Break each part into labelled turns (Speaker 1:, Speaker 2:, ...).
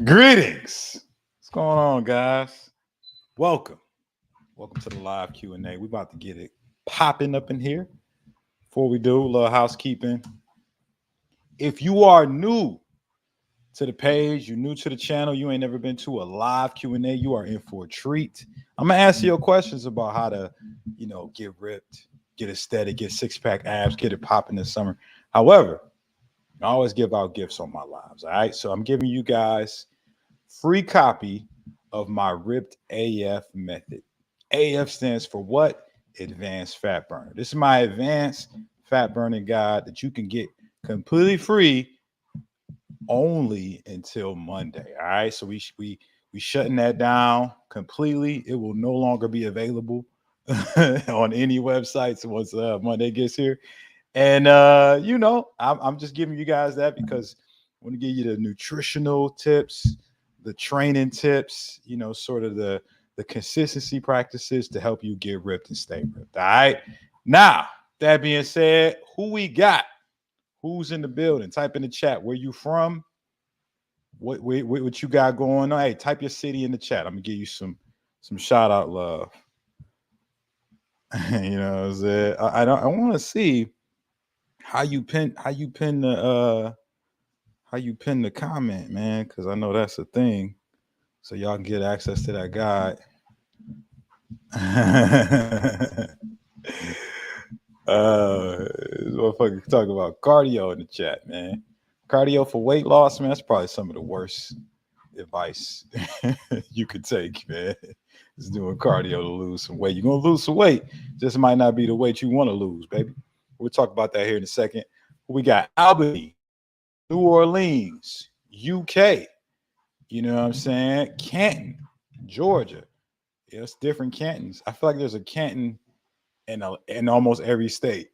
Speaker 1: Greetings. What's going on, guys? Welcome. Welcome to the live Q&A. We're about to get it popping up in here. Before we do, a little housekeeping. If you are new to the page, you're new to the channel, you ain't never been to a live Q&A, you are in for a treat. I'm going to answer your questions about how to, get ripped, get aesthetic, get six-pack abs, get it popping this summer. However, I always give out gifts on my lives, all right? So I'm giving you guys free copy of my ripped AF method. AF stands for what? Advanced fat burner. This is my advanced fat burning guide that you can get completely free only until Monday. All right. So we shutting that down completely. It will no longer be available on any websites once Monday gets here. And I'm just giving you guys that because I want to give you the nutritional tips, the training tips, sort of the consistency practices to help you get ripped and stay ripped. All right. Now, that being said, who we got? Who's in the building? Type in the chat where you from. What you got going on? Hey, type your city in the chat. I'm gonna give you some shout out love. You know what I'm saying? I want to see how you pin the comment, man, because I know that's a thing. So y'all can get access to that guide. This motherfucker talk about cardio in the chat, man. Cardio for weight loss, man. That's probably some of the worst advice you could take, man. Is doing cardio to lose some weight. You're gonna lose some weight. Just might not be the weight you want to lose, baby. We'll talk about that here in a second. We got Albany, New Orleans, UK. You know what I'm saying? Canton, Georgia. Yeah, it's different Cantons. I feel like there's a Canton in almost every state.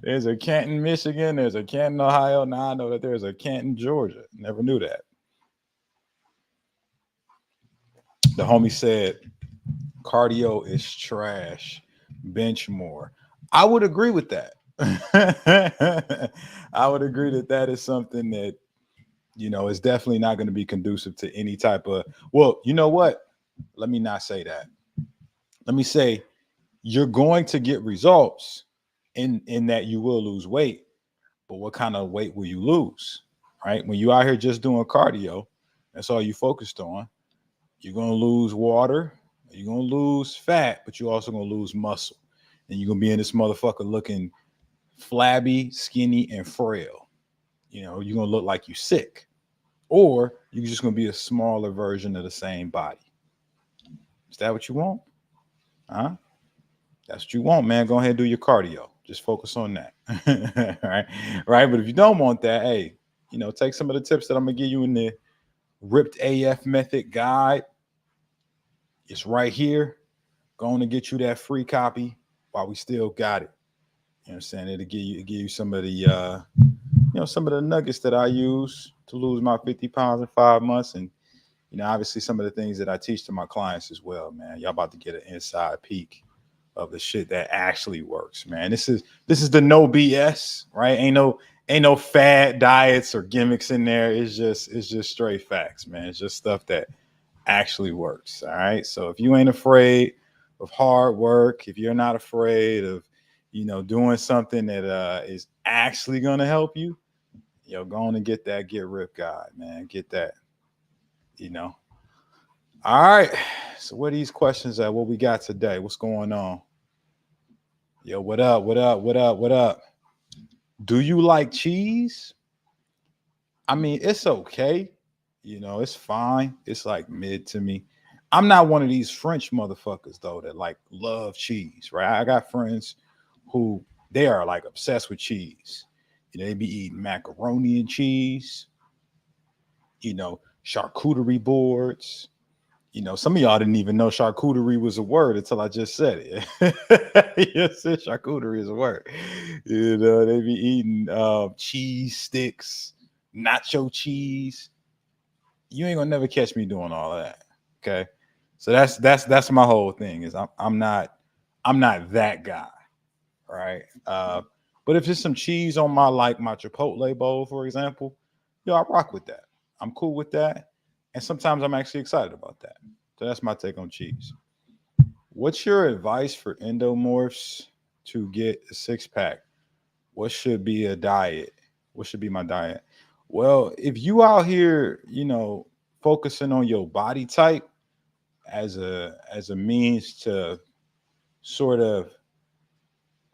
Speaker 1: There's a Canton, Michigan. There's a Canton, Ohio. Now I know that there's a Canton, Georgia. Never knew that. The homie said, cardio is trash. Bench more. I would agree with that. I would agree that is something that, is definitely not going to be conducive to any type of, well, you know what? Let me not say that. Let me say you're going to get results in that you will lose weight, but what kind of weight will you lose? Right? When you out here just doing cardio, that's all you focused on. You're going to lose water, you're going to lose fat, but you're also going to lose muscle. And you're going to be in this motherfucker looking flabby, skinny, and frail. You're going to look like you're sick. Or you're just going to be a smaller version of the same body. Is that what you want? Huh? That's what you want, man. Go ahead and do your cardio. Just focus on that. Right. But if you don't want that, hey, take some of the tips that I'm going to give you in the Ripped AF Method guide. It's right here. Going to get you that free copy while we still got it. You know what I'm saying? It'll give you some of the some of the nuggets that I use to lose my 50 pounds in 5 months. And obviously some of the things that I teach to my clients as well, man. Y'all about to get an inside peek of the shit that actually works, man. This is the no BS, right? Ain't no fad diets or gimmicks in there. It's just straight facts, man. It's just stuff that actually works. All right. So if you ain't afraid of hard work, if you're not afraid of, doing something that is actually gonna help you, go on and get that Get Ripped guide, man. Get that. All right. So where these questions at? What we got today? What's going on? Yo, what up? What up? What up? What up? Do you like cheese? I mean, it's okay. It's fine. It's like mid to me. I'm not one of these French motherfuckers though that like love cheese, right? I got friends who they are like obsessed with cheese. They be eating macaroni and cheese, charcuterie boards. Some of y'all didn't even know charcuterie was a word until I just said it. Yes, charcuterie is a word. They be eating cheese sticks, nacho cheese. You ain't gonna never catch me doing all of that. Okay, so that's my whole thing. Is I'm not that guy, right? But if there's some cheese on my Chipotle bowl, for example, I rock with that. I'm cool with that. And sometimes I'm actually excited about that. So that's my take on cheese. What's your advice for endomorphs to get a six pack? What should be a diet? What should be my diet? Well, if you out here, focusing on your body type as a means to sort of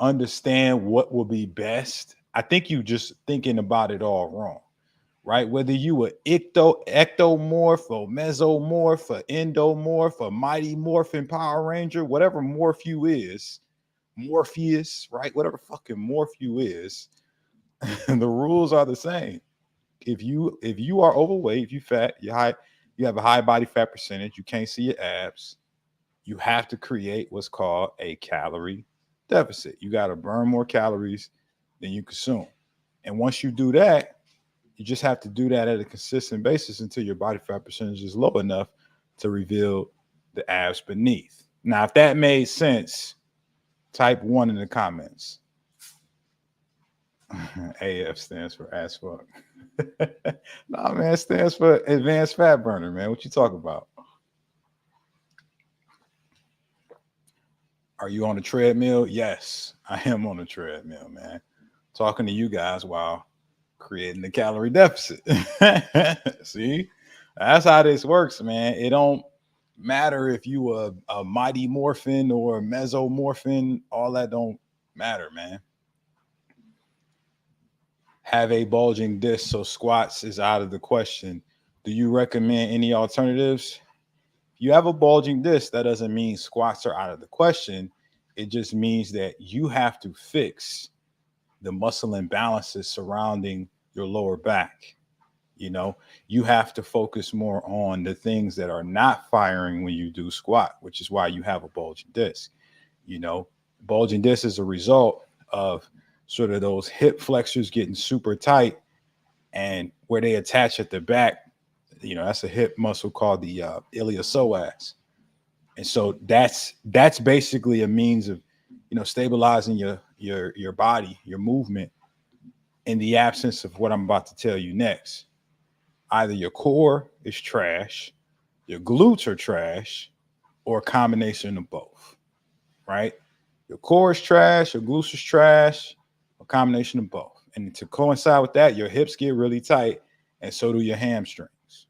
Speaker 1: understand what will be best, I think you just thinking about it all wrong, right? Whether you a ectomorph or mesomorph or endomorph or mighty morphin Power Ranger, whatever morph you is, Morpheus, right? Whatever fucking morph you is, the rules are the same. If you are overweight, if you fat, you have a high body fat percentage, you can't see your abs, you have to create what's called a calorie deficit. You got to burn more calories than you consume. And once you do that, you just have to do that at a consistent basis until your body fat percentage is low enough to reveal the abs beneath. Now, if that made sense, type one in the comments. AF stands for ass fuck. Nah, man, it stands for advanced fat burner, man. What you talking about? Are you on a treadmill? Yes, I am on a treadmill, man. Talking to you guys while creating the calorie deficit. See, that's how this works, man. It don't matter if you a mighty morphin or a mesomorphin. All that don't matter, man. Have a bulging disc, so squats is out of the question. Do you recommend any alternatives? If you have a bulging disc, that doesn't mean squats are out of the question. It just means that you have to fix the muscle imbalances surrounding your lower back. You have to focus more on the things that are not firing when you do squat, which is why you have a bulging disc. You know, bulging disc is a result of sort of those hip flexors getting super tight and where they attach at the back. That's a hip muscle called the iliopsoas. And so that's basically a means of stabilizing your body, your movement, in the absence of what I'm about to tell you next. Either your core is trash, your glutes are trash, or a combination of both, right? Your core is trash, your glutes is trash, a combination of both. And to coincide with that, your hips get really tight, and so do your hamstrings.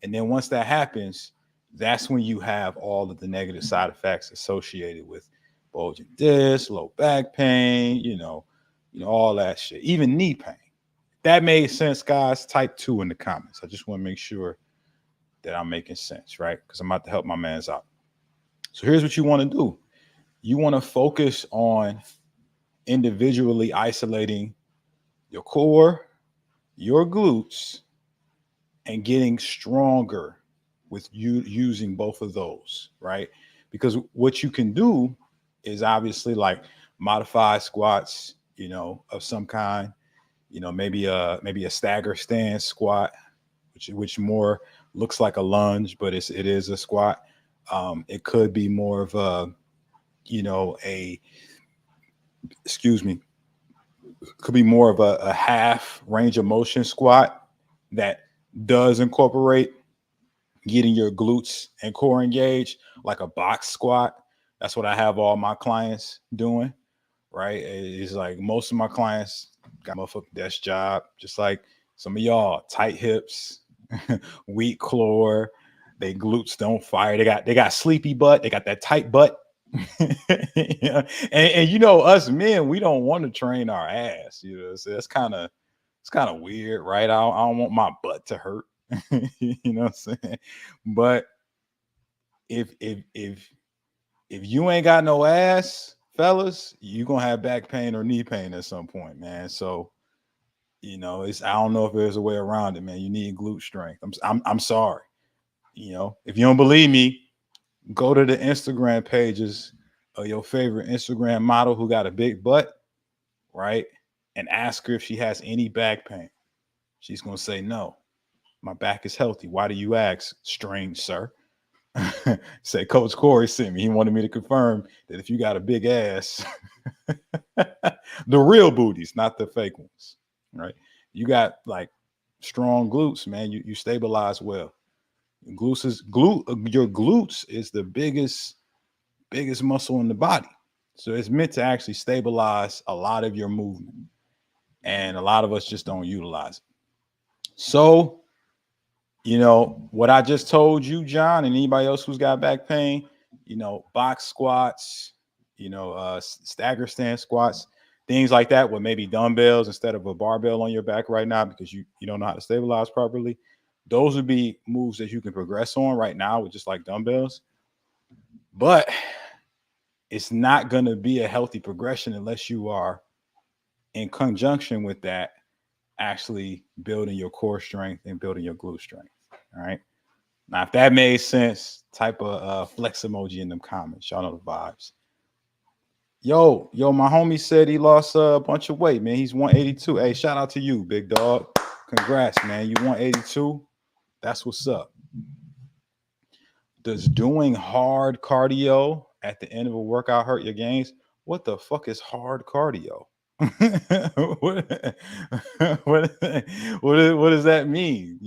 Speaker 1: And then once that happens, that's when you have all of the negative side effects associated with bulging disc, low back pain, all that shit, even knee pain. That made sense, guys. Type 2 in the comments. I just want to make sure that I'm making sense, right? Because I'm about to help my man's out. So here's what you want to do. You want to focus on individually isolating your core, your glutes, and getting stronger with you using both of those, right? Because what you can do is obviously like modify squats, of some kind, maybe a stagger stance squat, which more looks like a lunge, but it is a squat. It could be more of a excuse me, could be more of a half range of motion squat that does incorporate getting your glutes and core engaged, like a box squat. That's what I have all my clients doing, right? It's like most of my clients got a motherfucking desk job, just like some of y'all, tight hips, weak core, they glutes don't fire. They got sleepy butt, they got that tight butt. And us men, we don't want to train our ass, so it's kind of weird, right? I don't want my butt to hurt. You know what I'm saying? But if you ain't got no ass, fellas, you gonna have back pain or knee pain at some point, man. So I don't know if there's a way around it, man. You need glute strength. I'm sorry. If you don't believe me, go to the Instagram pages of your favorite Instagram model who got a big butt, right? And ask her if she has any back pain. She's gonna say no. My back is healthy. Why do you ask, strange sir? Say Coach Corey sent me. He wanted me to confirm that if you got a big ass, the real booties, not the fake ones, right? You got like strong glutes, man, you stabilize well. Your glutes is the biggest muscle in the body. So it's meant to actually stabilize a lot of your movement. And a lot of us just don't utilize it. So, what I just told you, John, and anybody else who's got back pain, box squats, stagger stand squats, things like that with maybe dumbbells instead of a barbell on your back right now because you don't know how to stabilize properly. Those would be moves that you can progress on right now with just like dumbbells. But it's not going to be a healthy progression unless you are in conjunction with that actually building your core strength and building your glute strength. All right. Now, if that made sense, type of flex emoji in them comments. Y'all know the vibes. Yo, my homie said he lost a bunch of weight, man. He's 182. Hey, shout out to you, big dog. Congrats, man. You 182. That's what's up. Does doing hard cardio at the end of a workout hurt your gains? What the fuck is hard cardio? what, what does that mean?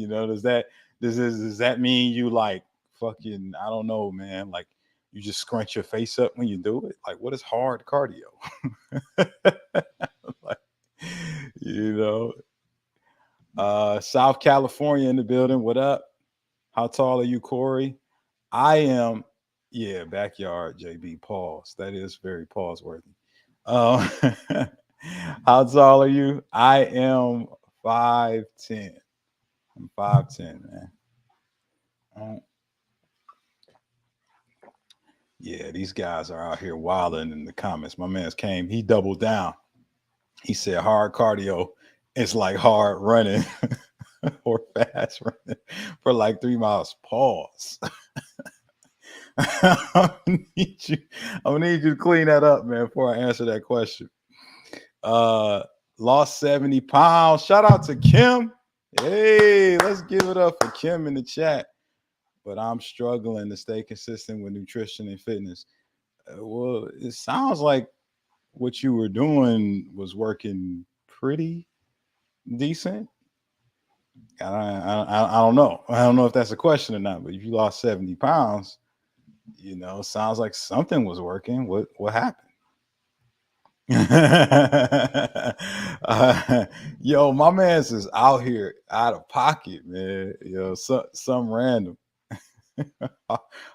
Speaker 1: Does that mean you like fucking, I don't know, man, like you just scrunch your face up when you do it? Like, what is hard cardio? like, you know, South California in the building. What up? How tall are you, Corey? I am, yeah, backyard, JB. Pause. That is very pause worthy. Um, how tall are you? I am 5'10". I'm 5'10", man. Um, yeah, these guys are out here wilding in the comments. My man's came, he doubled down. He said hard cardio is like hard running or fast running for like 3 miles. Pause. I need you. I need you to clean that up, man, before I answer that question. Uh, Lost 70 pounds. Shout out to Kim. Hey, let's give it up for Kim in the chat. But I'm struggling to stay consistent with nutrition and fitness. Well, it sounds like what you were doing was working pretty decent. I don't know. I don't know if that's a question or not. But if you lost 70 pounds, sounds like something was working. What happened? Yo, my man's is out here out of pocket, man. Some random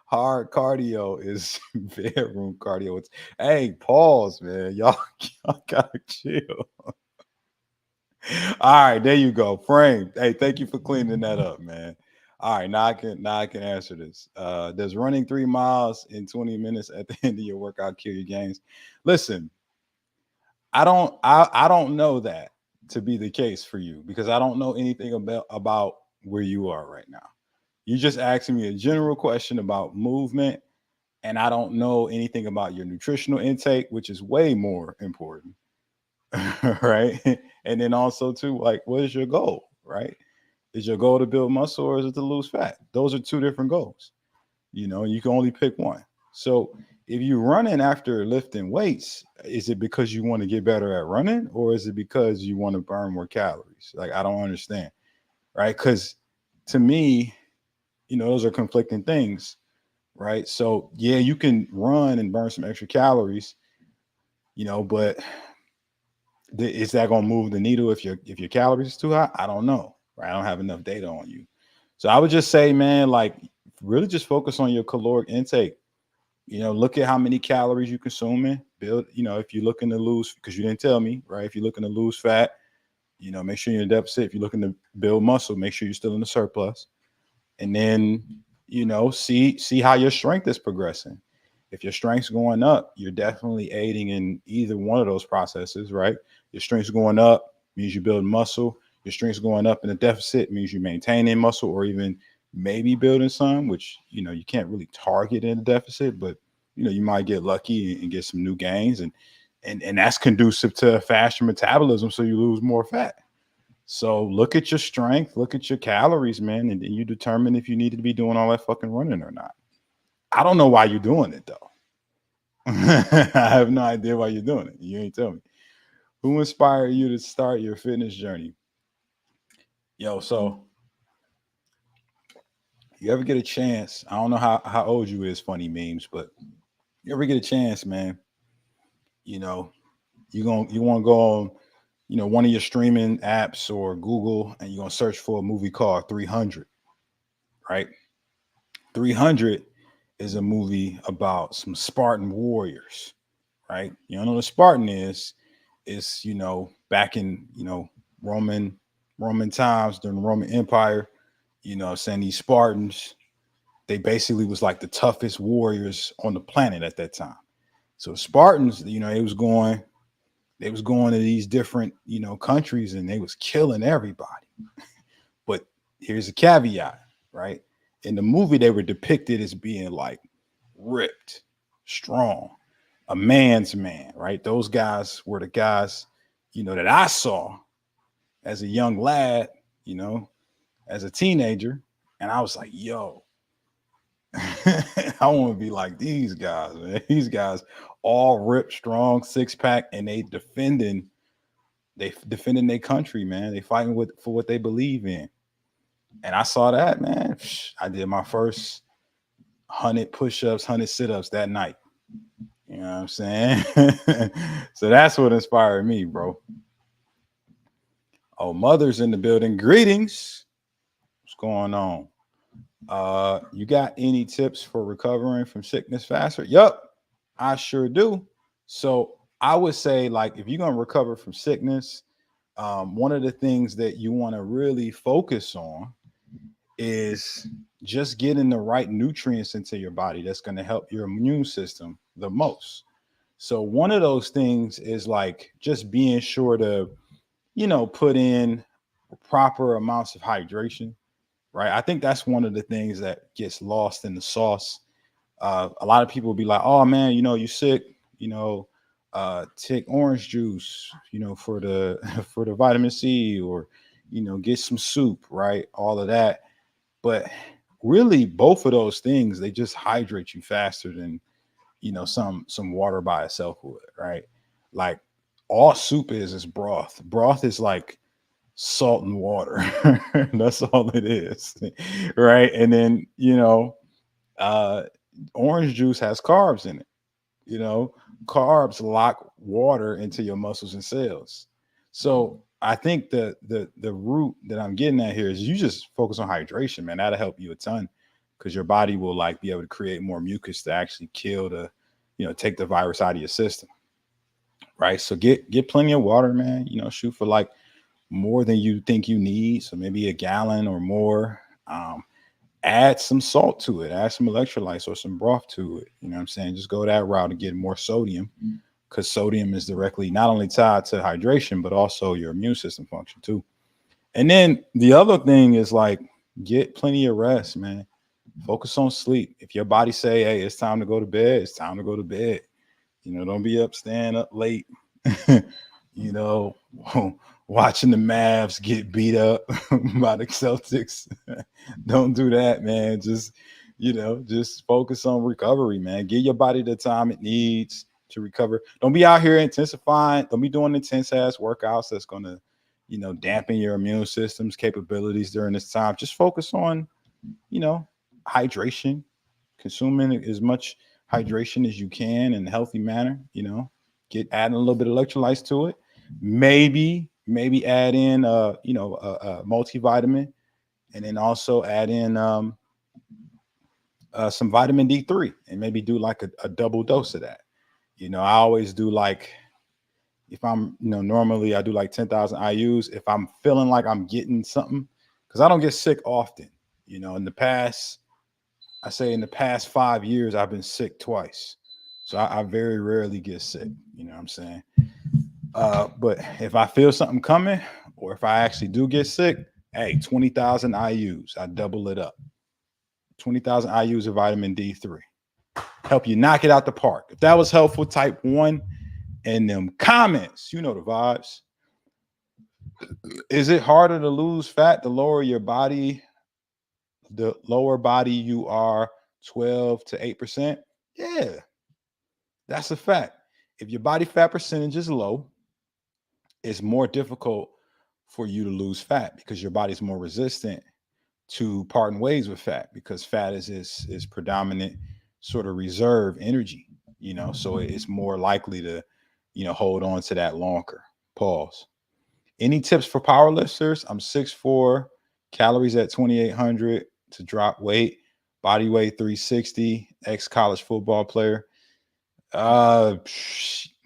Speaker 1: hard cardio is bedroom cardio. Hey, pause, man. Y'all gotta chill. All right, there you go. Frame. Hey, thank you for cleaning that up, man. All right, now I can answer this. Does running 3 miles in 20 minutes at the end of your workout kill your gains? Listen, I don't know that to be the case for you because I don't know anything about where you are right now. You just asking me a general question about movement, and I don't know anything about your nutritional intake, which is way more important. Right? And then also too, like, what is your goal? Right? Is your goal to build muscle or is it to lose fat? Those are two different goals. You can only pick one. So if you're running after lifting weights, is it because you want to get better at running or is it because you want to burn more calories? Like, I don't understand. Right? Because to me, those are conflicting things. Right? So yeah, you can run and burn some extra calories, but is that going to move the needle if your calories is too high? I don't know. Right? I don't have enough data on you. So I would just say, man, like really just focus on your caloric intake. Look at how many calories you consuming. Build, if you're looking to lose, because you didn't tell me, right? If you're looking to lose fat, make sure you're in a deficit. If you're looking to build muscle, make sure you're still in the surplus. And then, see how your strength is progressing. If your strength's going up, you're definitely aiding in either one of those processes, right? Your strength's going up means you build muscle. Your strength's going up in a deficit means you're maintaining muscle or even maybe building some, which you can't really target in a deficit, but you might get lucky and get some new gains, and that's conducive to faster metabolism, so you lose more fat. So look at your strength, look at your calories, man, and then you determine if you need to be doing all that fucking running or not. I don't know why you're doing it though. I have no idea why you're doing it. You ain't tell me. Who inspired you to start your fitness journey? Yo, so you ever get a chance? I don't know how old you is, funny memes, but you ever get a chance, man? You know, you want to go on, one of your streaming apps or Google, and you're gonna search for a movie called 300, right? 300 is a movie about some Spartan warriors, right? You don't know what a Spartan is? It's back in Roman Roman times during the Roman Empire. Saying these Spartans, they basically was like the toughest warriors on the planet at that time. So Spartans, they was going to these different countries, and they was killing everybody. But here's a caveat, right? In the movie, they were depicted as being like ripped, strong, a man's man, right? Those guys were the guys, that I saw as a young lad, you know, as a teenager. And I was like, yo, I want to be like these guys, man. These guys all ripped, strong, six pack, and they defending their country, man. They fighting for what they believe in. And I saw that, man. I did my first 100 push-ups, 100 sit-ups that night. You know what I'm saying? So that's what inspired me, bro. Oh, mother's in the building. Greetings. What's going on? You got any tips for recovering from sickness faster? Yup, I sure do. So I would say, like, if you're gonna recover from sickness, one of the things that you want to really focus on is just getting the right nutrients into your body that's going to help your immune system the most. So one of those things is like just being sure to, put in proper amounts of hydration, right? I think that's one of the things that gets lost in the sauce. A lot of people will be like, "Oh man, you sick, take orange juice, for the for the vitamin C, or get some soup, right? All of that." But really, both of those things, they just hydrate you faster than some water by itself would, right? Like, all soup is broth. Broth is like salt and water. That's all it is. Right? And then uh orange juice has carbs in it. you know Carbs lock water into your muscles and cells. So I think the root that I'm getting at here is you just focus on hydration, man. That'll help you a ton, because your body will like be able to create more mucus to actually kill the take the virus out of your system, right? So get plenty of water, man. Shoot for like more than you think you need, so maybe a gallon or more. Add some salt to it, add some electrolytes or some broth to it. You know what I'm saying? Just go that route to get more sodium, because sodium is directly not only tied to hydration, but also your immune system function too. And then the other thing is like, get plenty of rest, man. Focus on sleep. If your body say, hey, it's time to go to bed, it's time to go to bed. Don't be up staying up late, you know, watching the Mavs get beat up by the Celtics. Don't do that, man. Just focus on recovery, man. Give your body the time it needs to recover. Don't be out here intensifying. Don't be doing intense ass workouts that's gonna, dampen your immune system's capabilities during this time. Just focus on, you know, hydration, consuming as much hydration as you can in a healthy manner. Get adding a little bit of electrolytes to it. Maybe add in a multivitamin, and then also add in some vitamin D3, and maybe do like a double dose of that. I always do like, if I'm, normally I do like 10,000 IUs. If I'm feeling like I'm getting something, because I don't get sick often. In the past, I say in the past 5 years, I've been sick twice. So I very rarely get sick. You know what I'm saying? But if I feel something coming, or if I actually do get sick, hey, 20,000 IUs, I double it up. 20,000 IUs of vitamin D3. Help you knock it out the park. If that was helpful, type one in them comments. You know the vibes. Is it harder to lose fat the lower body you are 12 to 8%? Yeah, that's a fact. If your body fat percentage is low, it's more difficult for you to lose fat because your body's more resistant to parting ways with fat because fat is predominant sort of reserve energy, so it's more likely to, hold on to that longer. Pause. Any tips for power lifters? I'm 6'4", calories at 2,800 to drop weight, body weight 360, ex college football player. Uh,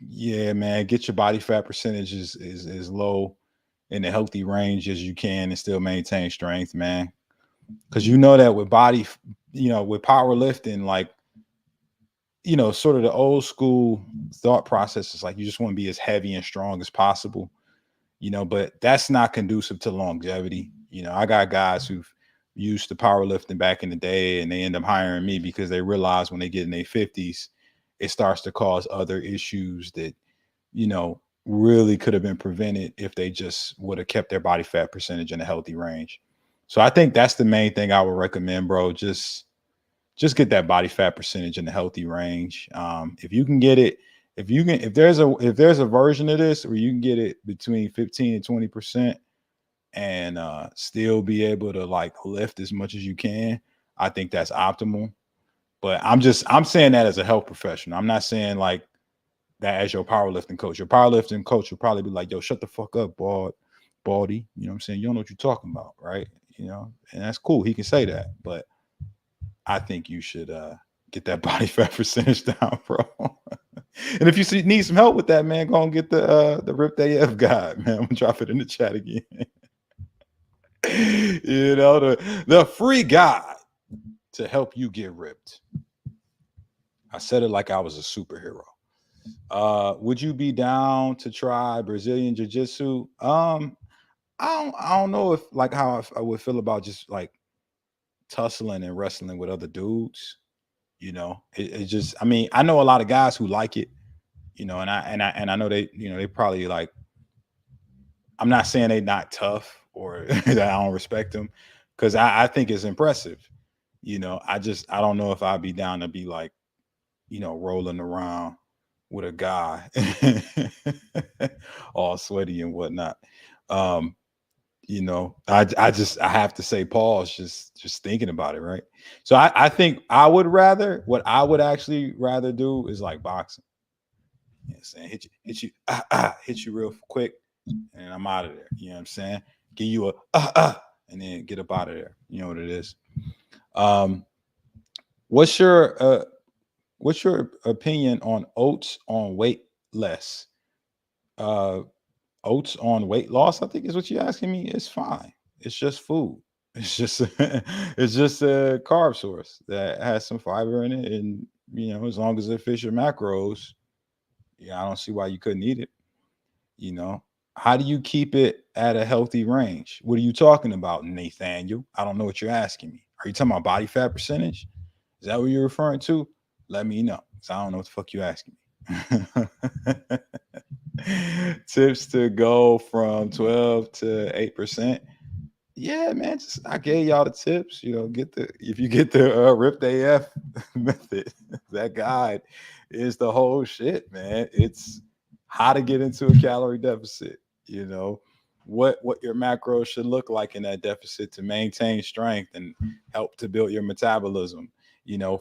Speaker 1: yeah, man, get your body fat percentage is low in a healthy range as you can and still maintain strength, man. Because you know that with with powerlifting, like, sort of the old school thought process is like you just want to be as heavy and strong as possible, but that's not conducive to longevity. I got guys who've used to powerlifting back in the day and they end up hiring me because they realize when they get in their 50s, it starts to cause other issues that, really could have been prevented if they just would have kept their body fat percentage in a healthy range. So I think that's the main thing I would recommend, bro. Just get that body fat percentage in a healthy range. If you can get it, if there's a version of this where you can get it between 15 and 20% and still be able to like lift as much as you can, I think that's optimal. But I'm saying that as a health professional. I'm not saying like that as your powerlifting coach. Your powerlifting coach will probably be like, yo, shut the fuck up, baldy. You know what I'm saying? You don't know what you're talking about, right? And that's cool. He can say that, but I think you should get that body fat percentage down, bro. And if you need some help with that, man, go and get the Ripped AF guide, man. I'm gonna drop it in the chat again. The free guide to help you get ripped. I said it like I was a superhero. Would you be down to try Brazilian jiu-jitsu? I don't know if like how I would feel about just like tussling and wrestling with other dudes. It just, I mean, I know a lot of guys who like it, and I know they probably like, I'm not saying they not tough or that I don't respect them because I think it's impressive. I don't know if I'd be down to be like, rolling around with a guy all sweaty and whatnot. Um, I have to say pause just thinking about it, right? So I think what I would actually rather do is like boxing. You know what I'm saying? Hit you real quick, and I'm out of there. You know what I'm saying? Give you and then get up out of there. You know what it is. Um, what's your opinion on oats on weight less? Uh, Oats on weight loss, I think is what you're asking me. It's fine. It's just food. It's just it's just a carb source that has some fiber in it, and as long as it fits your macros, yeah, I don't see why you couldn't eat it. You know, how do you keep it at a healthy range? What are you talking about, Nathaniel? I don't know what you're asking me. Are you talking about body fat percentage? Is that what you're referring to? Let me know. So I don't know what the fuck you asking me. Tips to go from 12 to 8%. Yeah, man. I gave y'all the tips. If you get the Ripped AF method, that guide is the whole shit, man. It's how to get into a calorie deficit. What your macros should look like in that deficit to maintain strength and help to build your metabolism.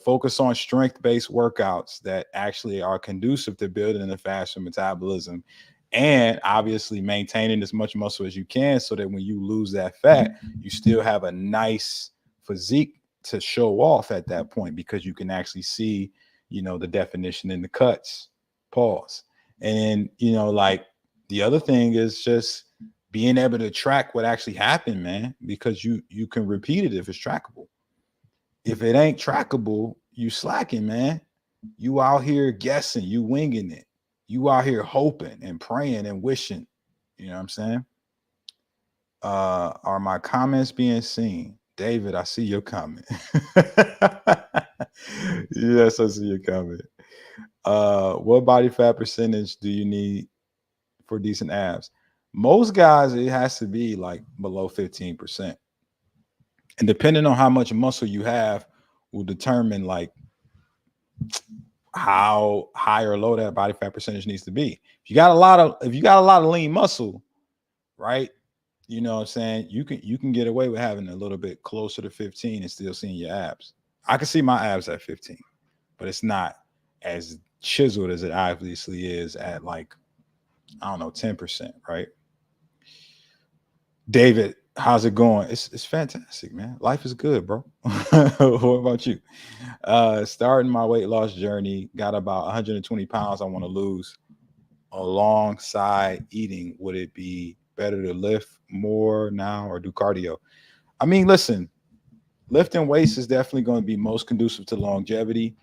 Speaker 1: Focus on strength-based workouts that actually are conducive to building a faster metabolism and obviously maintaining as much muscle as you can so that when you lose that fat, you still have a nice physique to show off at that point because you can actually see, the definition in the cuts. Pause. And, like the other thing is just being able to track what actually happened, man, because you can repeat it if it's trackable. If it ain't trackable, you slacking, man. You out here guessing, you winging it. You out here hoping and praying and wishing. You know what I'm saying? Are my comments being seen? David, I see your comment. Yes, I see your comment. What body fat percentage do you need for decent abs? Most guys, it has to be like below 15%. And depending on how much muscle you have, will determine like how high or low that body fat percentage needs to be. If you got a lot of lean muscle, right? You know what I'm saying? You can get away with having a little bit closer to 15 and still seeing your abs. I can see my abs at 15, but it's not as chiseled as it obviously is at like, I don't know, 10%, right? David, how's it going? It's fantastic, man. Life is good, bro. What about you? Starting my weight loss journey, got about 120 pounds I want to lose alongside eating. Would it be better to lift more now or do cardio? I mean, listen, lifting weights is definitely going to be most conducive to longevity,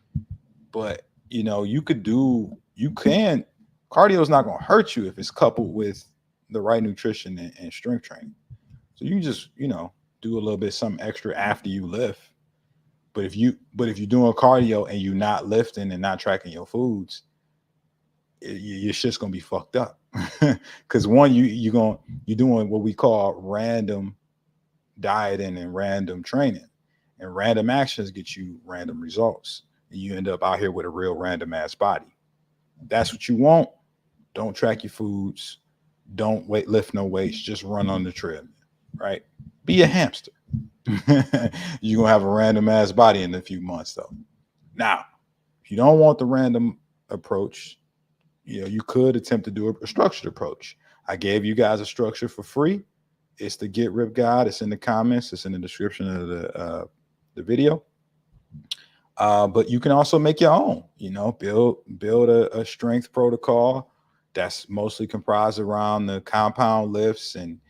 Speaker 1: but you can cardio is not going to hurt you if it's coupled with the right nutrition and strength training. So you can just, do a little bit something extra after you lift. But if you're doing cardio and you're not lifting and not tracking your foods, your shit's gonna be fucked up. Because one, you're doing what we call random dieting and random training, and random actions get you random results, and you end up out here with a real random ass body. That's what you want. Don't track your foods. Don't lift no weights. Just run on the treadmill, right? Be a hamster. You're gonna have a random ass body in a few months, though. Now, if you don't want the random approach, you could attempt to do a structured approach. I gave you guys a structure for free. It's the Get Rip Guide. It's in the comments. It's in the description of the video. But you can also make your own. Build a strength protocol that's mostly comprised around the compound lifts, and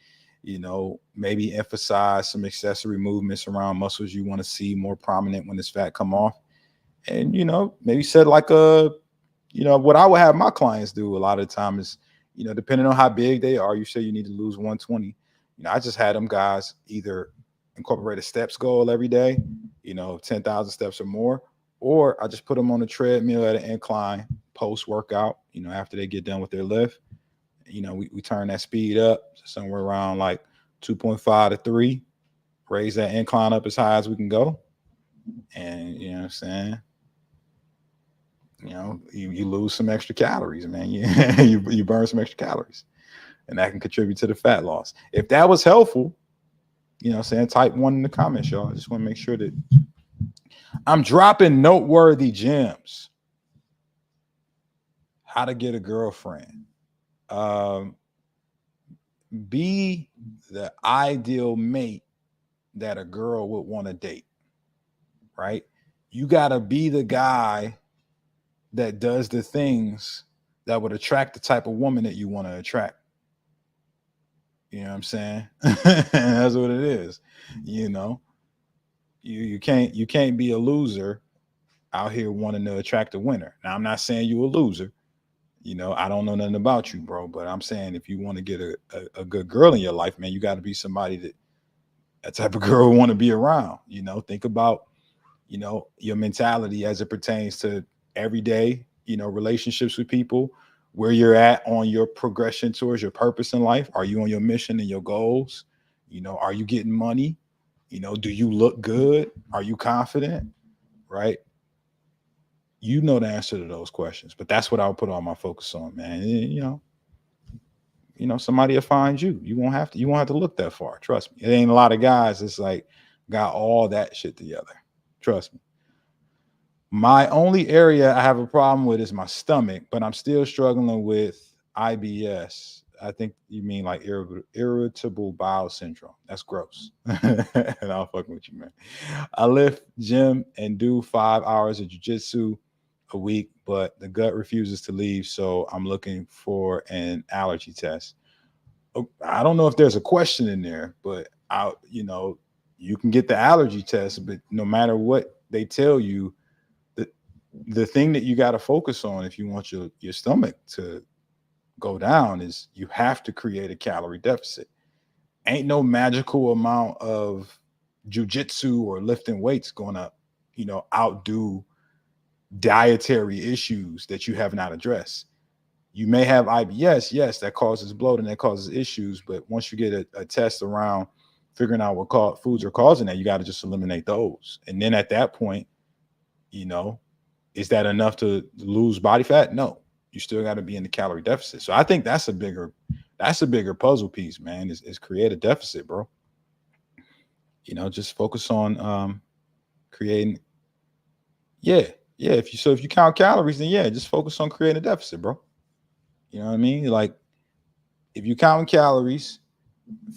Speaker 1: maybe emphasize some accessory movements around muscles you want to see more prominent when this fat come off, and maybe set like what I would have my clients do a lot of the time is, depending on how big they are, you say you need to lose 120. I just had them guys either incorporate a steps goal every day, 10,000 steps or more, or I just put them on the treadmill at an incline post workout, after they get done with their lift. We turn that speed up somewhere around like 2.5 to 3, raise that incline up as high as we can go. And you know what I'm saying? You lose some extra calories, man. You burn some extra calories, and that can contribute to the fat loss. If that was helpful, what I'm saying, type one in the comments, y'all. I just want to make sure that I'm dropping noteworthy gems. How to get a girlfriend. Um, be the ideal mate that a girl would want to date, right? You got to be the guy that does the things that would attract the type of woman that you want to attract. You know what I'm saying? That's what it is. You know, you can't be a loser out here wanting to attract a winner. Now, I'm not saying you a loser. I don't know nothing about you, bro. But I'm saying if you want to get a good girl in your life, man, you got to be somebody that type of girl want to be around. Think about your mentality as it pertains to everyday relationships with people, where you're at on your progression towards your purpose in life. Are you on your mission and your goals? Are you getting money? Do you look good? Are you confident? Right? The answer to those questions, but that's what I'll put all my focus on, man. Somebody will find you. You won't have to look that far. Trust me. It ain't a lot of guys that's like got all that shit together. Trust me. My only area I have a problem with is my stomach, but I'm still struggling with IBS. I think you mean like irritable bowel syndrome. That's gross. And I'll fucking with you, man. I lift, gym, and do 5 hours of jujitsu a week, but the gut refuses to leave. So I'm looking for an allergy test. I don't know if there's a question in there, but you can get the allergy test, but no matter what they tell you, the the thing that you got to focus on if you want your stomach to go down is you have to create a calorie deficit. Ain't no magical amount of jujitsu or lifting weights going to, outdo dietary issues that you have not addressed. You may have IBS, yes, that causes bloating, that causes issues, but once you get a test around figuring out what foods are causing that, you got to just eliminate those. And then at that point, you know, is that enough to lose body fat? No, you still got to be in the calorie deficit. So I think that's That's a bigger puzzle piece, man. Is create a deficit, bro. Just focus on creating. Yeah, yeah. If you count calories, then yeah, just focus on creating a deficit, bro. You know what I mean? Like if you count calories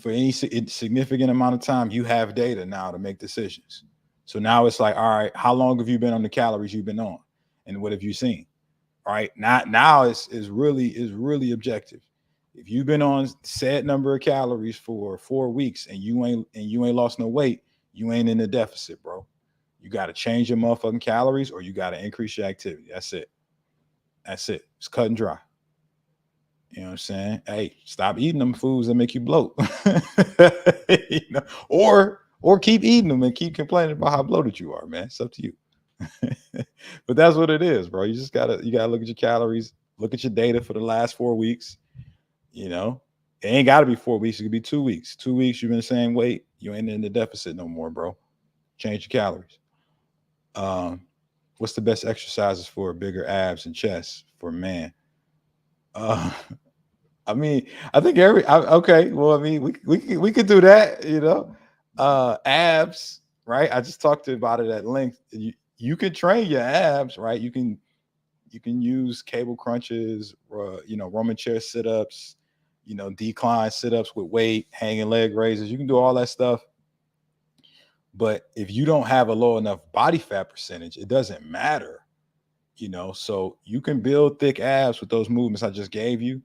Speaker 1: for any significant amount of time, you have data now to make decisions. So now it's like, all right, how long have you been on the calories you've been on, and what have you seen? All right, now is really objective. If you've been on set number of calories for 4 weeks and you ain't lost no weight, you ain't in the deficit, bro. You got to change your motherfucking calories or you got to increase your activity. That's it. That's it. It's cut and dry. You know what I'm saying? Hey, stop eating them foods that make you bloat. Or keep eating them and keep complaining about how bloated you are, man. It's up to you. But that's what it is, bro. You gotta look at your calories, look at your data for the last 4 weeks. You know, it ain't gotta be 4 weeks, it could be 2 weeks. 2 weeks, you've been the same weight, you ain't in the deficit no more, bro. Change your calories. Um, what's the best exercises for bigger abs and chest for a man? Uh I mean, I think okay. Well, I mean, we could do that. Abs, right? I just talked about it at length. You can train your abs, right? You can use cable crunches, Roman chair sit ups, decline sit ups with weight, hanging leg raises. You can do all that stuff. But if you don't have a low enough body fat percentage, it doesn't matter. So you can build thick abs with those movements I just gave you.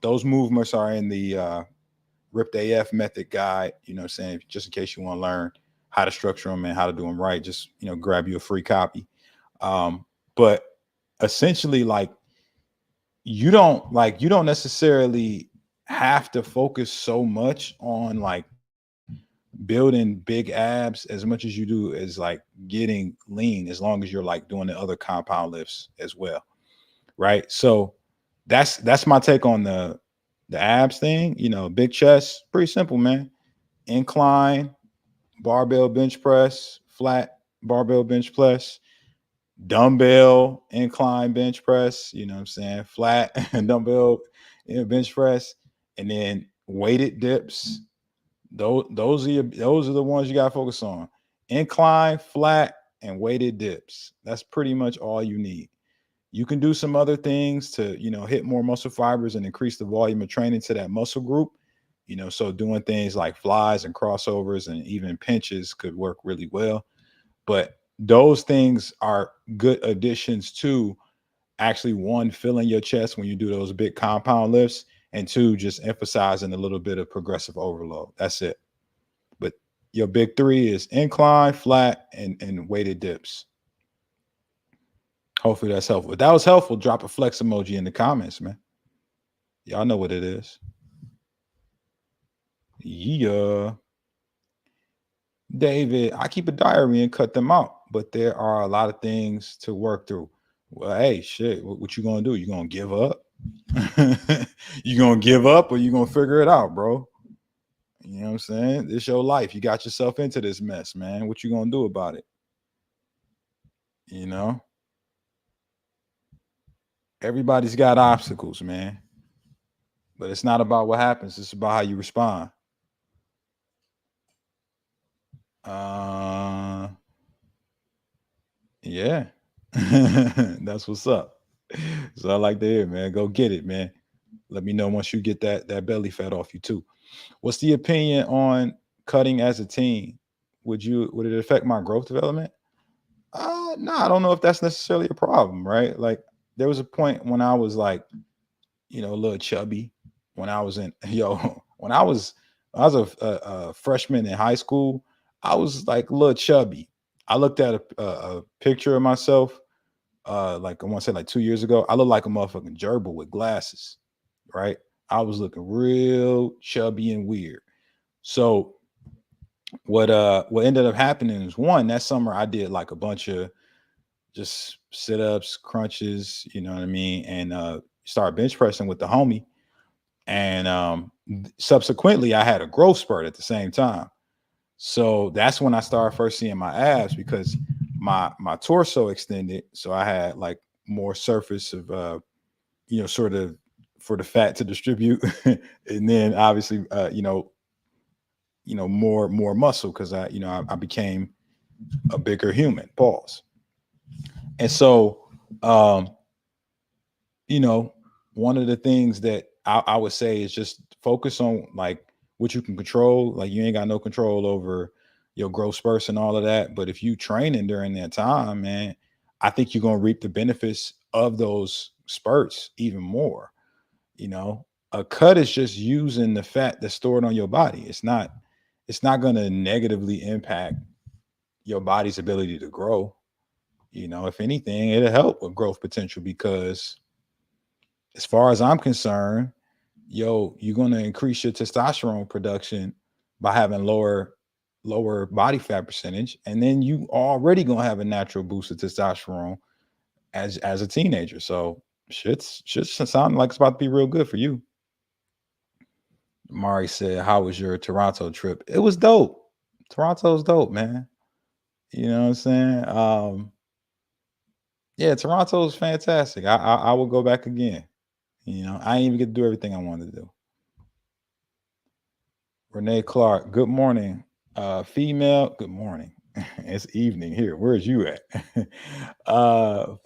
Speaker 1: Those movements are in the Ripped AF method guide, what I'm saying, just in case you want to learn how to structure them and how to do them right, just, grab you a free copy. But essentially, you don't necessarily have to focus so much on building big abs as much as you do as getting lean, as long as you're doing the other compound lifts as well. Right. So that's my take on the abs thing. Big chest, pretty simple, man. Incline, barbell bench press, flat barbell bench press, dumbbell incline bench press, what I'm saying? Flat and dumbbell bench press, and then weighted dips. Those are the ones you gotta focus on. Incline, flat, and weighted dips. That's pretty much all you need. You can do some other things to, hit more muscle fibers and increase the volume of training to that muscle group. So doing things like flies and crossovers and even pinches could work really well. But those things are good additions to actually, one, filling your chest when you do those big compound lifts, and two, just emphasizing a little bit of progressive overload. That's it. But your big three is incline, flat, and weighted dips. Hopefully that's helpful. If that was helpful, drop a flex emoji in the comments, man. Y'all know what it is. Yeah. David, I keep a diary and cut them out, but there are a lot of things to work through. Well, hey, shit, what you gonna do? You gonna give up? You gonna give up, or you gonna figure it out, bro? You know what I'm saying? This your life. You got yourself into this mess, man. What you gonna do about it? You know, everybody's got obstacles, man. But it's not about what happens, it's about how you respond. Uh yeah. That's what's up. So I like to hear, man. Go get it, man. Let me know once you get that belly fat off you too. What's the opinion on cutting as a teen? Would it affect my growth development? No, I don't know if that's necessarily a problem, right? Like there was a point when I was a little chubby when I was in when I was a freshman in high school. I was like a little chubby. I looked at a picture of myself, I want to say 2 years ago. I looked like a motherfucking gerbil with glasses, right? I was looking real chubby and weird. So what ended up happening is, one, that summer I did a bunch of just sit-ups, crunches, you know what I mean, and start bench pressing with the homie. And subsequently, I had a growth spurt at the same time. So that's when I started first seeing my abs, because my torso extended, so I had more surface of sort of for the fat to distribute, and then obviously, more muscle because I became a bigger human. Pause. And so, um, you know, one of the things that I would say is just focus on like what you can control. Like you ain't got no control over your growth spurts and all of that. But if you training during that time, man, I think you're gonna reap the benefits of those spurts even more. You know, a cut is just using the fat that's stored on your body. It's not gonna negatively impact your body's ability to grow. If anything, it'll help with growth potential because as far as I'm concerned, you're gonna increase your testosterone production by having lower body fat percentage, and then you already gonna have a natural boost of testosterone as a teenager. So shit's sounding like it's about to be real good for you. Mari said, "How was your Toronto trip?" It was dope. Toronto's dope, man. You know what I'm saying? Yeah, Toronto's fantastic. I will go back again. I ain't even get to do everything I wanted to do. Renee Clark, good morning. Female, good morning. It's evening here. Where's you at?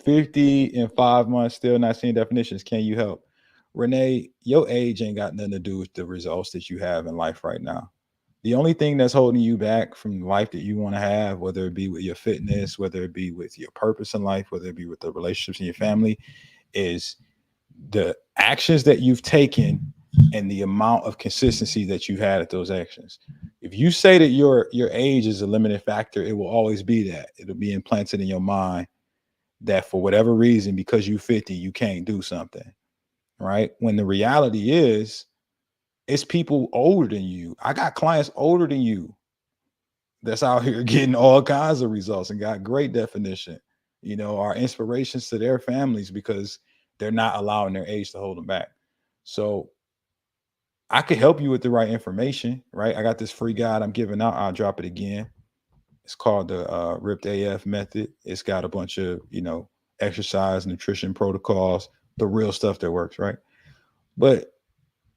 Speaker 1: 50 in 5 months, still not seeing definitions. Can you help? Renee, your age ain't got nothing to do with the results that you have in life right now. The only thing that's holding you back from the life that you want to have, whether it be with your fitness, whether it be with your purpose in life, whether it be with the relationships in your family, is the actions that you've taken and the amount of consistency that you've had at those actions. If you say that your age is a limiting factor, it will always be that. It'll be implanted in your mind that for whatever reason, because you're 50, you can't do something, right? When the reality is, it's people older than you. I got clients older than you that's out here getting all kinds of results and got great definition, are inspirations to their families because they're not allowing their age to hold them back. So I could help you with the right information, right? I got this free guide I'm giving out. I'll drop it again. It's called the Ripped AF method. It's got a bunch of, exercise, nutrition protocols, the real stuff that works, right? But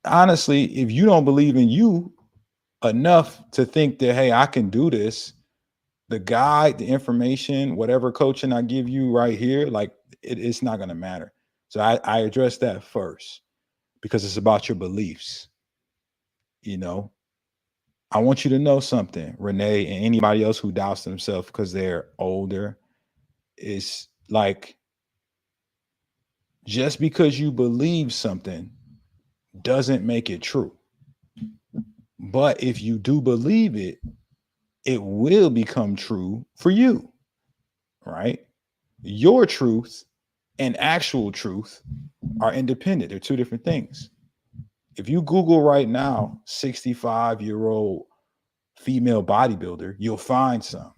Speaker 1: honestly, if you don't believe in you enough to think that, hey, I can do this, the guide, the information, whatever coaching I give you right here, like it's not going to matter. So I address that first because it's about your beliefs. I want you to know something, Renee, and anybody else who doubts themselves because they're older. Is like, just because you believe something doesn't make it true. But if you do believe it, it will become true for you, right? Your truth and actual truth are independent. They're two different things. If you Google right now, 65-year-old female bodybuilder, you'll find some.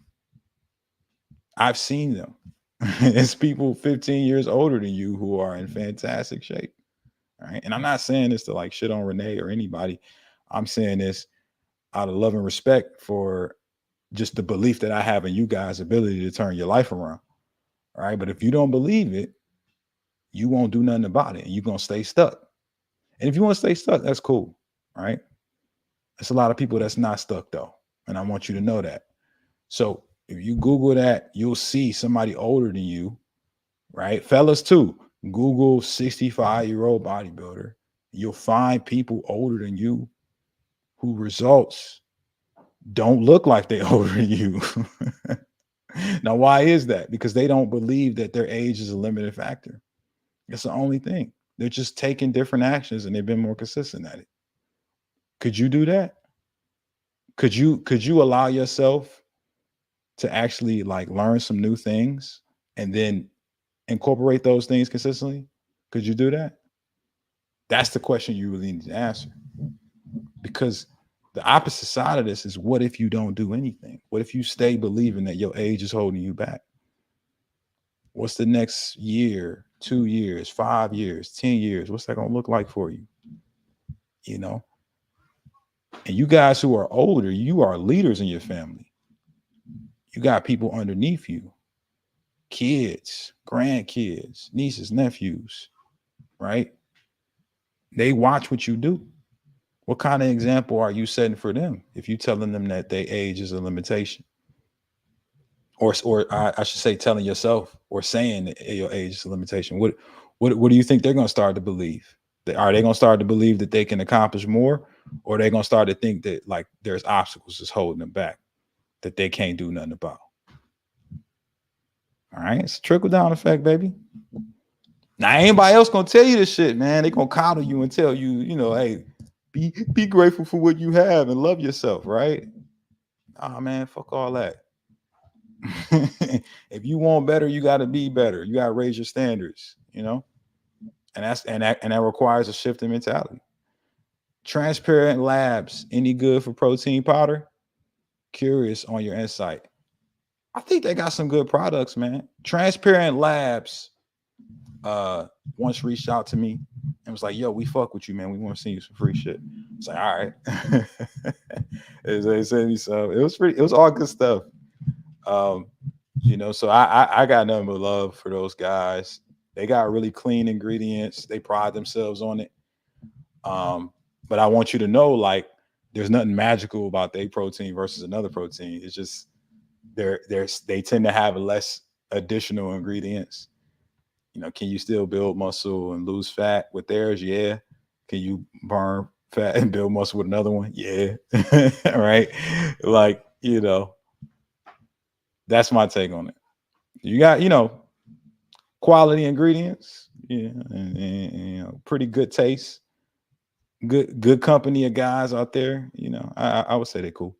Speaker 1: I've seen them. It's people 15 years older than you who are in fantastic shape. All right. And I'm not saying this to like shit on Renee or anybody. I'm saying this out of love and respect for just the belief that I have in you guys' ability to turn your life around. All right. But if you don't believe it, you won't do nothing about it and you're going to stay stuck. And if you want to stay stuck, that's cool. All right. There's a lot of people that's not stuck though. And I want you to know that. So if you Google that, you'll see somebody older than you, right? Fellas too. Google 65-year-old bodybuilder. You'll find people older than you who results don't look like they're older than you. Now, why is that? Because they don't believe that their age is a limiting factor. That's the only thing. They're just taking different actions and they've been more consistent at it. Could you do that? Could you allow yourself to actually like learn some new things and then incorporate those things consistently? Could you do that? That's the question you really need to answer. Because the opposite side of this is, what if you don't do anything? What if you stay believing that your age is holding you back? What's the next year, 2 years, 5 years, 10 years? What's that going to look like for you? And you guys who are older, you are leaders in your family. You got people underneath you, kids, grandkids, nieces, nephews, right? They watch what you do. What kind of example are you setting for them if you telling them that their age is a limitation? Or I should say telling yourself or saying that your age is a limitation. What do you think they're gonna start to believe? Are they gonna start to believe that they can accomplish more? Or are they gonna start to think that like there's obstacles that's holding them back that they can't do nothing about? All right, it's a trickle down effect, baby. Now anybody else gonna tell you this shit, man. They gonna coddle you and tell you, hey, be grateful for what you have and love yourself, right? Ah, man, fuck all that. If you want better, you got to be better. You got to raise your standards, and that requires a shift in mentality. Transparent Labs, any good for protein powder? Curious on your insight. I think they got some good products, man. Transparent Labs once reached out to me and was like, "Yo, we fuck with you, man. We want to send you some free shit." It's like, all right. They sent me some. It was all good stuff. Um, so I got nothing but love for those guys. They got really clean ingredients. They pride themselves on it. But I want you to know, like, there's nothing magical about their protein versus another protein. It's just they tend to have less additional ingredients. Can you still build muscle and lose fat with theirs? Yeah. Can you burn fat and build muscle with another one? Yeah. Right. Like, that's my take on it. You got, quality ingredients, and pretty good taste, good company of guys out there. I would say they're cool.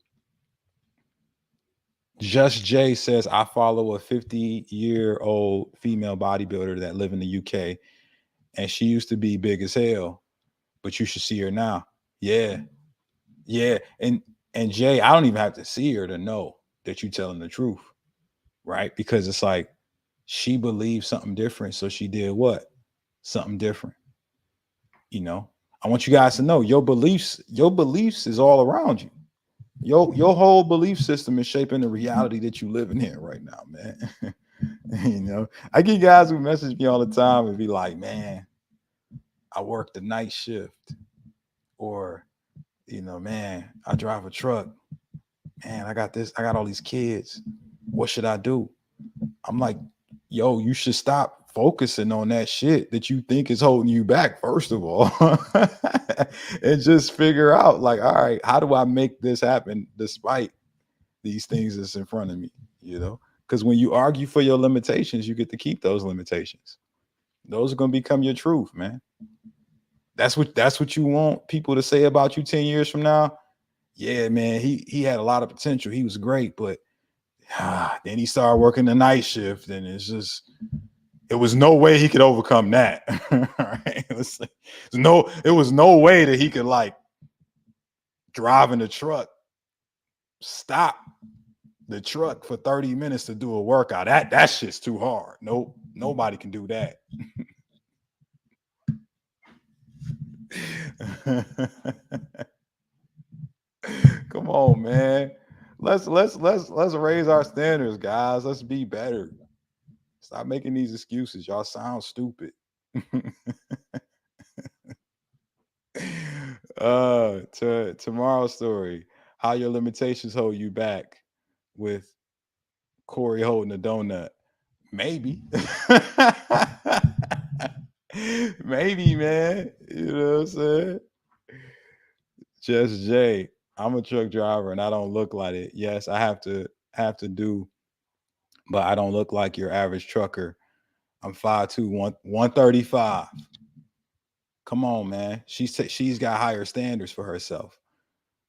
Speaker 1: Just Jay says I follow a 50-year-old female bodybuilder that live in the UK, and she used to be big as hell, but you should see her now. Yeah, yeah, and Jay, I don't even have to see her to know that you're telling the truth, right? Because it's like she believed something different, so she did what? Something different. I want you guys to know your beliefs is all around you. Your whole belief system is shaping the reality that you living in right now, man. I get guys who message me all the time and be like, man, I work the night shift, or man, I drive a truck, man, I got all these kids, what should I do? I'm like, yo, you should stop focusing on that shit that you think is holding you back, first of all, and just figure out, like, all right, how do I make this happen despite these things that's in front of me? Because when you argue for your limitations, you get to keep those limitations. Those are going to become your truth, man. That's what you want people to say about you 10 years from now. Yeah, man, he had a lot of potential. He was great, but then he started working the night shift, and it was no way he could overcome that. Right? It was no way that he could, like, driving the truck, stop the truck for 30 minutes to do a workout. That shit's too hard. Nope, nobody can do that. Come on, man. Let's raise our standards, guys. Let's be better. Stop making these excuses. Y'all sound stupid. Tomorrow's story. How your limitations hold you back, with Corey holding a donut. Maybe. Maybe, man. You know what I'm saying? Just Jay. I'm a truck driver and I don't look like it. Yes, I have to do, but I don't look like your average trucker. I'm 5'2", 135. Come on, man. She's got higher standards for herself.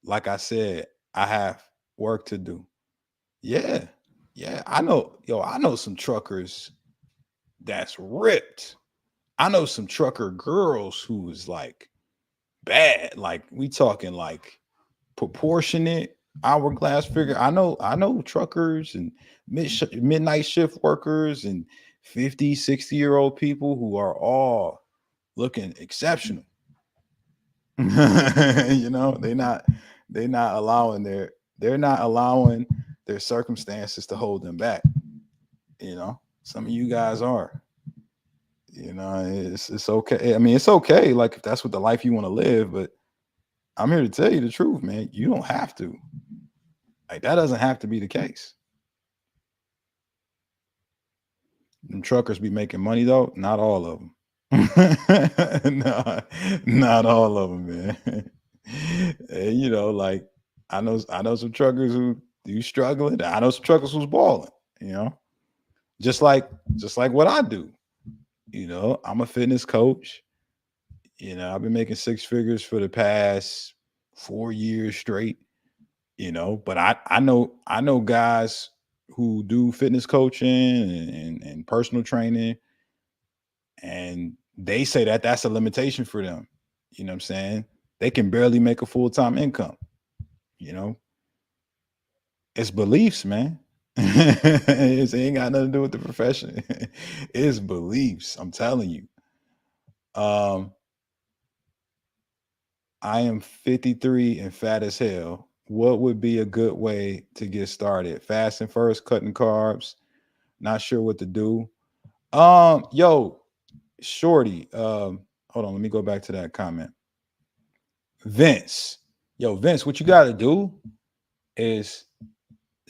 Speaker 1: Like I said, I have work to do. Yeah. Yeah. I know some truckers that's ripped. I know some trucker girls who is like bad. Like, we talking like proportionate hourglass figure. I know truckers and midnight shift workers and 50, 60-year-old people who are all looking exceptional. They're not allowing their circumstances to hold them back. Some of you guys are. It's okay. I mean, it's okay, like if that's what the life you want to live, but I'm here to tell you the truth, man. You don't have to. Like that doesn't have to be the case. Them truckers be making money though, not all of them. No, not all of them, man. And, like I know some truckers who do struggling. I know some truckers who's balling. You know, just like just like what I do. I'm a fitness coach. I've been making six figures for the past 4 years straight. But I know guys who do fitness coaching and personal training, and they say that that's a limitation for them. You know what I'm saying? They can barely make a full-time income. You know, it's beliefs, man. It ain't got nothing to do with the profession. It's beliefs. I'm telling you. Um, I am 53 and fat as hell. What would be a good way to get started? Fasting first, cutting carbs. Not sure what to do. Yo, Shorty. Hold on. Let me go back to that comment. Vince. Yo, Vince, what you got to do is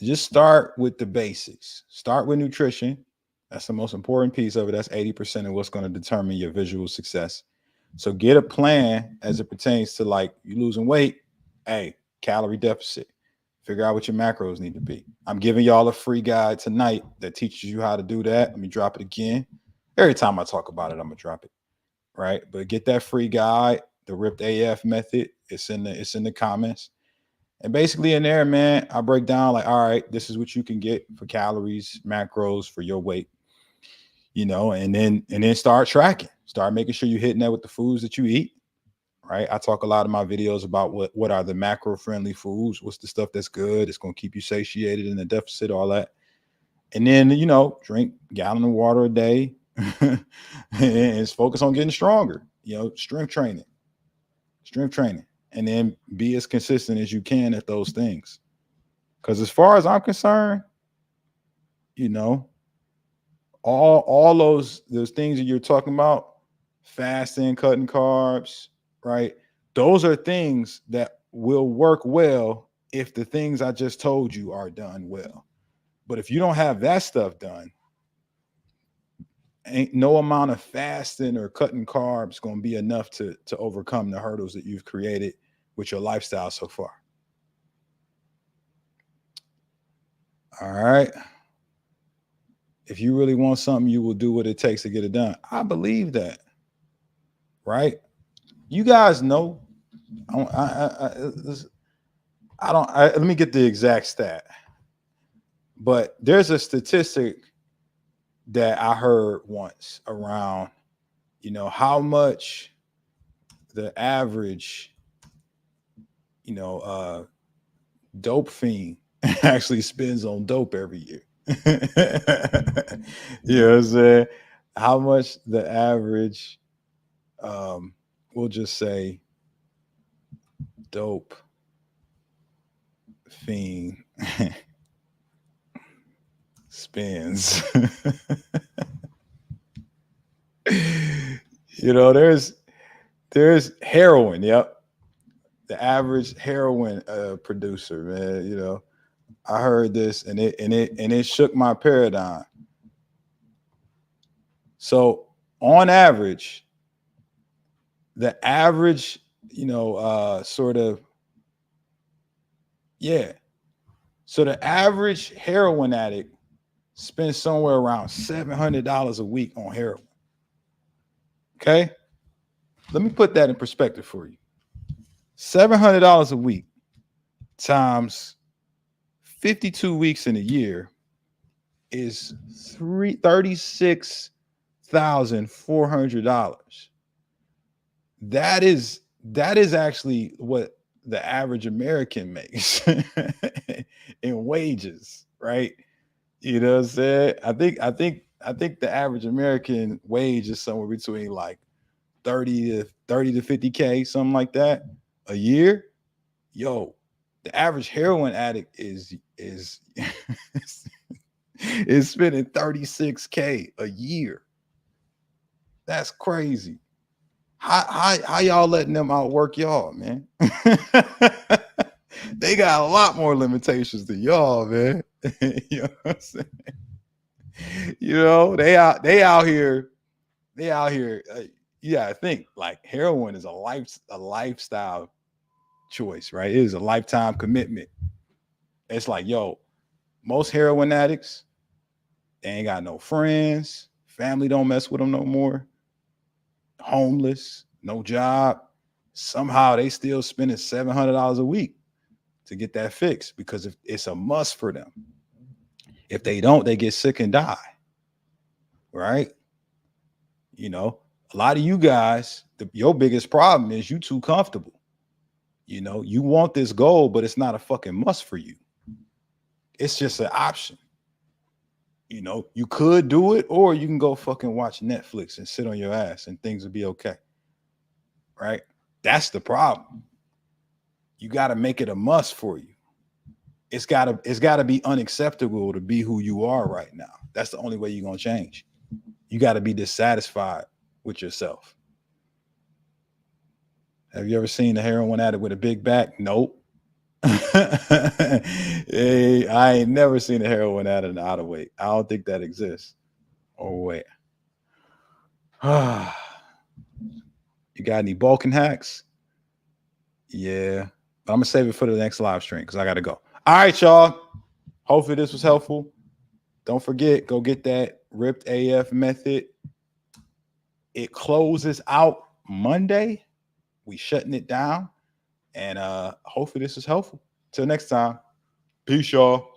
Speaker 1: just start with the basics. Start with nutrition. That's the most important piece of it. That's 80% of what's going to determine your visual success. So get a plan as it pertains to like you losing weight. Hey, calorie deficit. Figure out what your macros need to be. I'm giving y'all a free guide tonight that teaches you how to do that. Let me drop it again. Every time I talk about it, I'm gonna drop it. Right. But get that free guide, the ripped AF method. It's in the comments. And basically in there, man, I break down like, all right, this is what you can get for calories, macros for your weight, and then start tracking. Start making sure you're hitting that with the foods that you eat. Right. I talk a lot of my videos about what are the macro friendly foods, what's the stuff that's good, it's gonna keep you satiated in the deficit, all that. And then, drink a gallon of water a day and focus on getting stronger, strength training, and then be as consistent as you can at those things. Because as far as I'm concerned, you know, all those things that you're talking about, fasting, cutting carbs, right? Those are things that will work well if the things I just told you are done well. But if you don't have that stuff done, ain't no amount of fasting or cutting carbs going to be enough to overcome the hurdles that you've created with your lifestyle so far. All right. If you really want something, you will do what it takes to get it done. I believe that, right? You guys know. Let me get the exact stat, but there's a statistic that I heard once around, how much the average, you know, uh, dope fiend actually spends on dope every year. You know what I'm saying? How much the average, we'll just say, dope fiend spends. There's heroin. Yep, the average heroin producer, man. I heard this and it shook my paradigm. So on average, the average, sort of, yeah. So the average heroin addict spends somewhere around $700 a week on heroin. Okay, let me put that in perspective for you. $700 a week times 52 weeks in a year is $36,400. That is actually what the average American makes in wages, right? You know what I'm saying? I think the average American wage is somewhere between like 30 to 50K, something like that a year. Yo, the average heroin addict is spending 36K a year. That's crazy. How y'all letting them outwork y'all, man? They got a lot more limitations than y'all, man. You know what I'm saying? You know, they out here. Yeah, I think like heroin is a lifestyle choice, right? It is a lifetime commitment. It's like, yo, most heroin addicts, they ain't got no friends, family don't mess with them no more, homeless, no job. Somehow they still spending $700 a week to get that fixed because if it's a must for them. If they don't, they get sick and die, right? You know, a lot of you guys, your biggest problem is you too comfortable. You know, you want this goal, but it's not a fucking must for you. It's just an option. You know, you could do it, or you can go fucking watch Netflix and sit on your ass and things will be okay. Right? That's the problem. You got to make it a must for you. It's gotta be unacceptable to be who you are right now. That's the only way you're gonna change. You got to be dissatisfied with yourself. Have you ever seen a heroin addict with a big back? Nope. Hey, I ain't never seen a heroin addict out of weight. I don't think that exists. Oh wait. You got any Balkan hacks? Yeah. But I'm gonna save it for the next live stream because I gotta go. All right, y'all. Hopefully this was helpful. Don't forget, go get that ripped AF method. It closes out Monday. We shutting it down. And hopefully this is helpful. Till next time. Peace, y'all.